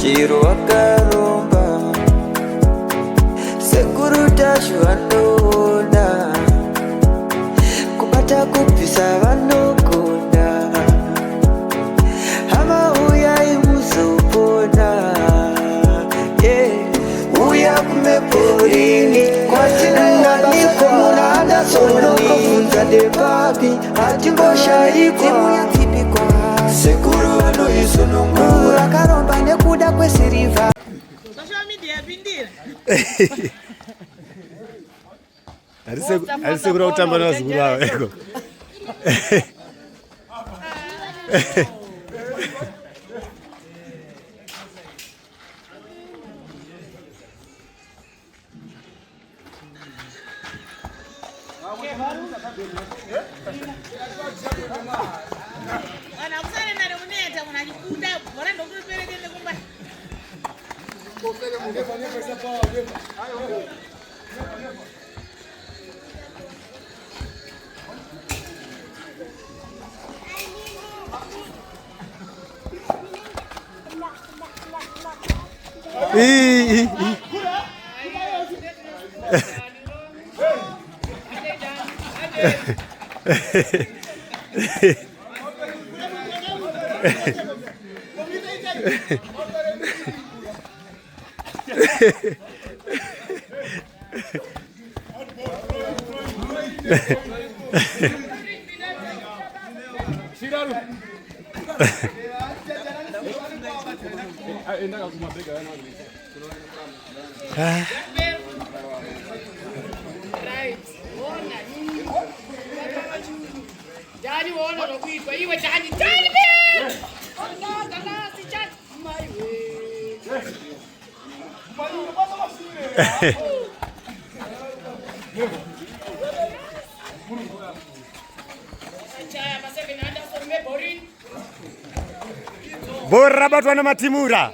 chiro wakaromba Sekuru tashu anoona kubata kupisa vanogona hama uya imuzopona uya kumeporini kwatinananikwa munada sonokobvunza ndepapi hatimboshaikwa yakatsipikwa Sekuru vanoisonongura akaromba nekuda kwesirivha social media yapindira Sekuru Votamba NeVazukuru wako Bhora batwa na matimura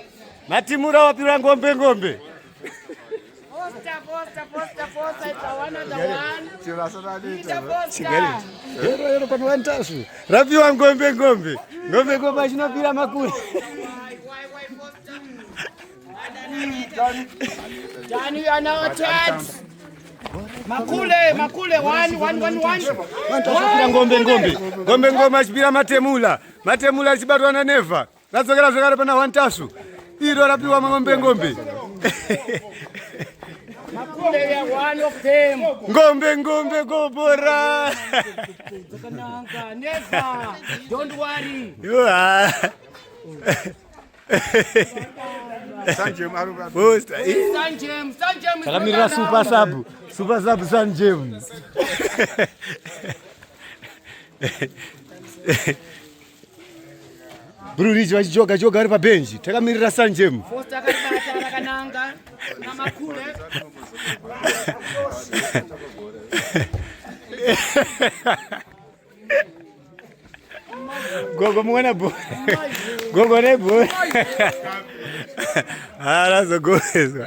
wapira ngombe rapiwa ngombe achinopira makule makule one ngombe achipira matemula achibatwa na neva radzokera zvakare pana 1 Tasvu iro rapiwa ngombe ngombe gobora don't worry Takamira super sub Sanjem. Brurichi vachijoga ari pabenji. Takamirira Sanjem. Gogo mwana bo. Gogo ne bo. Nadzo gozo.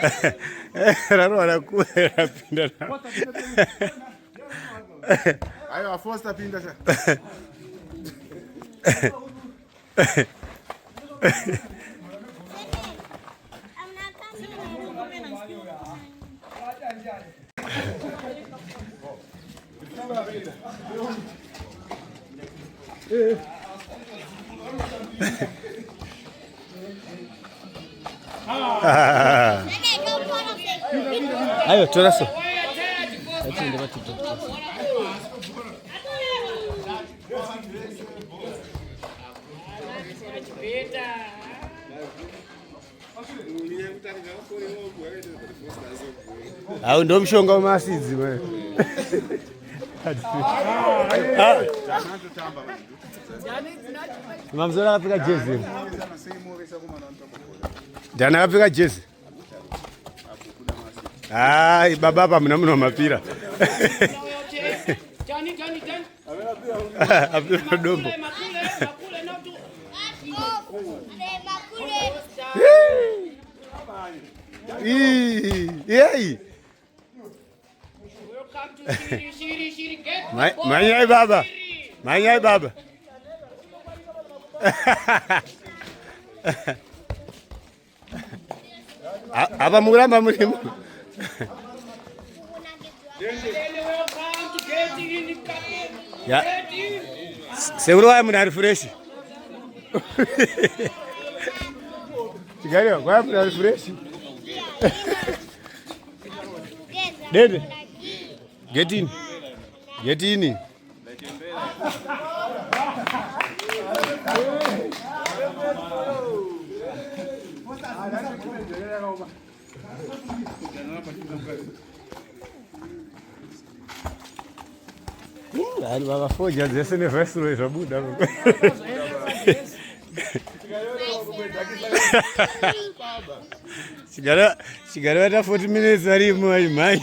Rarora kuera pinda. Ayo afosta pinda sha. Ayo toraso. Au ndo mshonga umasidzi wewe. Mamzora akapika jezi. Dana akapika jezi. Ai baba hapa mna mapira. Jani. Apira dombo. Yey. Manyai baba. Apa muramba murimu. Ya. Sekuru waya muna refresh. Chigario, waya muna refresh. Dede. Get in. Get in. Ele vai foder, dizer esse universo hoje, muda. Chegou a foto ministério mãe.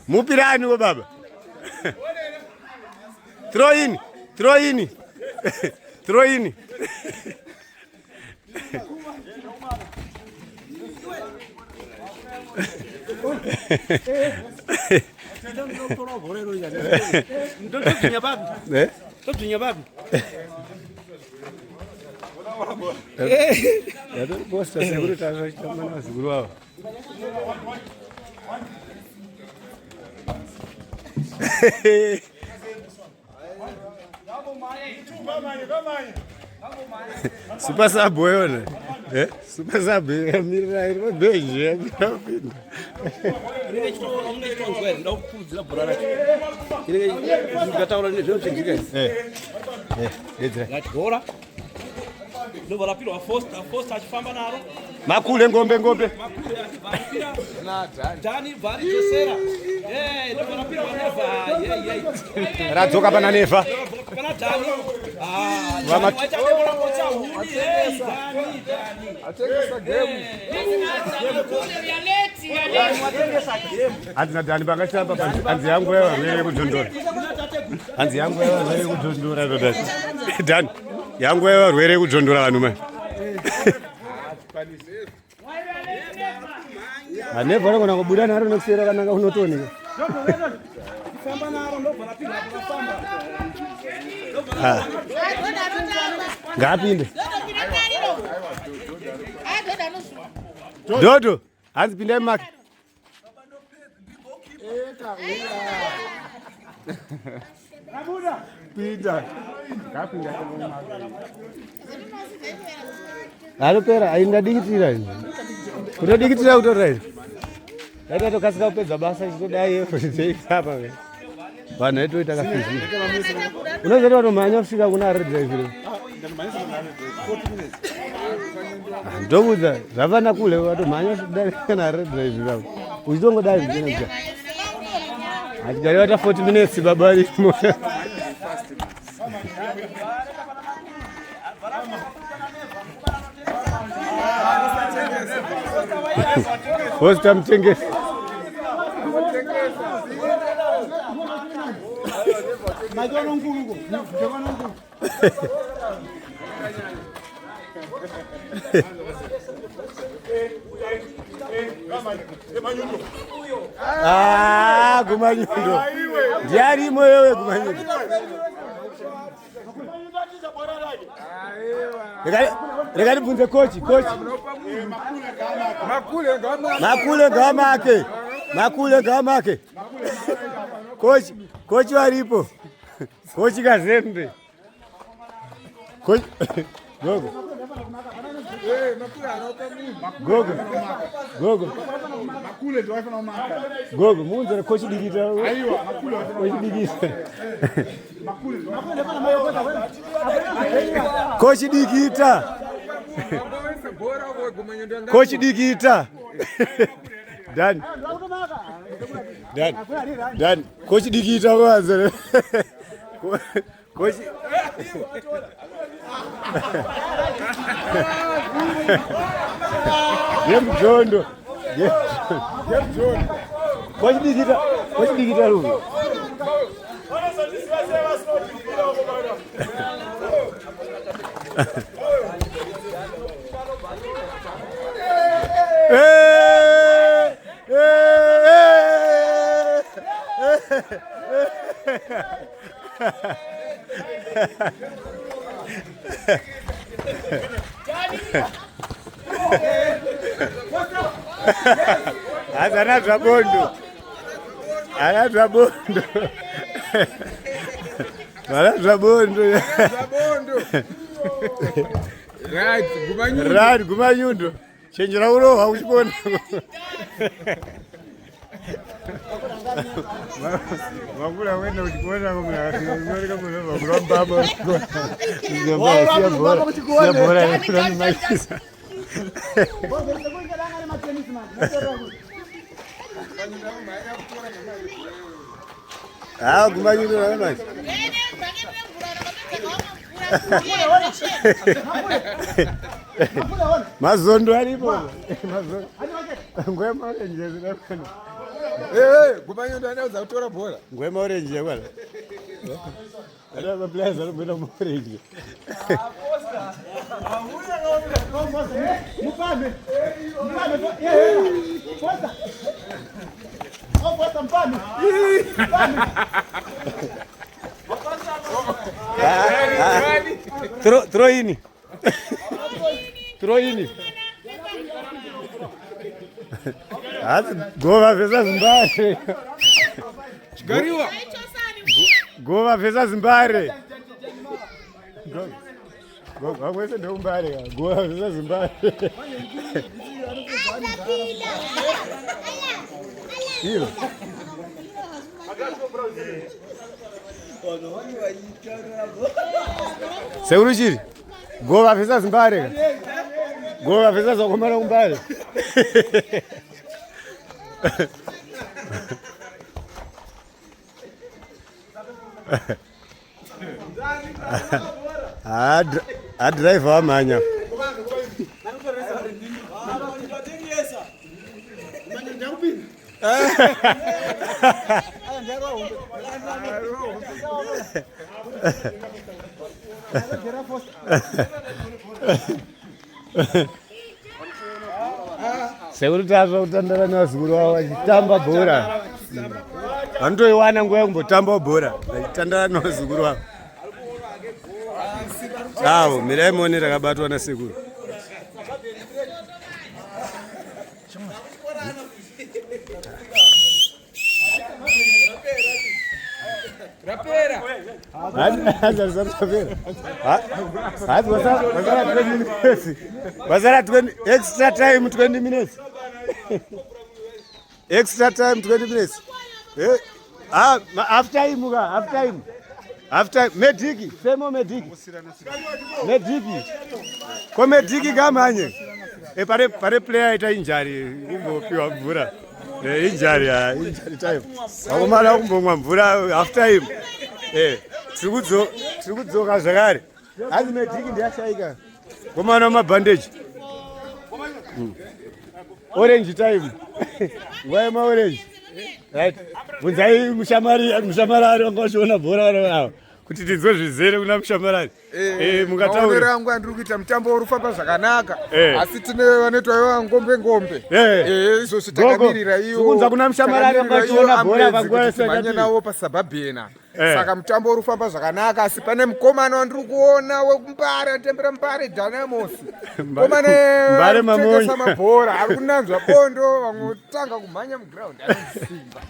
Mupirani wa baba. Throw in. Super sabor, né? Super sabor, mira aí, uma beijinha, mira filho. Bhora. Bhora piro a força famba naro. Makule ngombe. Dani vari dzosera. Bhora piro neva. Radzoka pana neva. Pana Dani. Vama Bhora kocha huni. Dani. Atengesa game. Adina Dani bangachamba anzi yangu wewe wewe kudondora. Anzi yangu wewe wewe kudondora ndo Dani. Yangu wewe rwere kudondora vanhu mai. Aneva rona kubuda naro nokusera kana unotonika. Famba naro ndo bhora piro famba. Ngapinde. Dodo, hanzi pinde maki. Pita. Ngapinde maki. Alopera ainda digitira. Kutodikitira utorai. Dai tokasika kupedza basa chitodai hapa we. Vanhu etoita kafizira. Unozoti watomhanya kusvika kuna red drive. Ndokuudza zvafana kule watomhanya kusvika kana red drive zvapo. Uchitongodai zvichena. Achigari wata 40 minutes baba rimo. Hosta mtengesi. Majono ngulugo. Jono ngulugo. Kumanyundo. Ndiarimo wewe kumanyundo. Rekati bunze kochi. Makule ngamake. Kochi waripo. Kochi kazembe. Gogo. Makule ndo wafana maka. Gogo, munzera kochi digita. Aiwa, makule wafana digita. Makule ndo Kochi digita. Kochi digita. Dan. Kochi digita kwanza. Kochi. Yemjondo. Kochi digita lu. Anatwa bondo. Anatwa bondo. Anatwa bondo. Right, gumanyundo. Chenjera uroha uchipona. Makula wenda uchipona kumna. Ngorika mwana kuramba baba. Sia Bhora. Ah, gumanyundo na manje. Mazondo aripo. Mazondo. Ngwema orange zinafana. Gumanyundo anaweza kutora Bhora. Ngwema orange bwana. Ada maplaza mbona orange. Mupame. Posta. Posta mpame. Throw in. Throw in. Nguva vesa Zimbabwe. Chigariwa. Nguva vesa Zimbabwe. Vamwese ndeumbare. Nguva vesa Zimbabwe. Iyo. Sekuru chiri. Nguva vesa Zimbabwe. Nguva vesa zokomara kumbare. Driver amanya. Sekuru tazwa kutandara navazukuru vavo vachitamba bhora. Vanotoiwana nguva yekumbotamba bhora vachitandara navazukuru vavo. Avo mirai muone rakabatwa nasekuru. Rapera. Wasara 20 extra time 20 minutes. Extra time 20 minutes. Half time half time. After mediki, semo mediki. Mediki. Kwa mediki gamanye. Pare player ita injury, umbopiwa mvura. Injury time. Akomala kumbomwa mvura half time. Tirikudzoka zvakare. Asi mediki ndiyashaika. Komana mabandage. Orange time. Nguva orange. Right. Bunzai mushamarari wangoshiona bhora vano kuti tidzwe zvizere kuna mushamarari. Mungataura rangu andiri kuita mutambo uri kufamba zvakanaka. Asi tine vanoitwa ngombe. Izvo takamirira iwo. Kunza kuna mushamarari wangoshiona bhora panguva yese manye nawo pasabhabhena. Saka mutambo uri kufamba zvakanaka asi pane mukomana wandiri kuona wekumbare atembera mbare Dynamos. Mukomana tengesa mabhora ari kunanzwa bondo vamwe tanga kumhanya muground anosimba.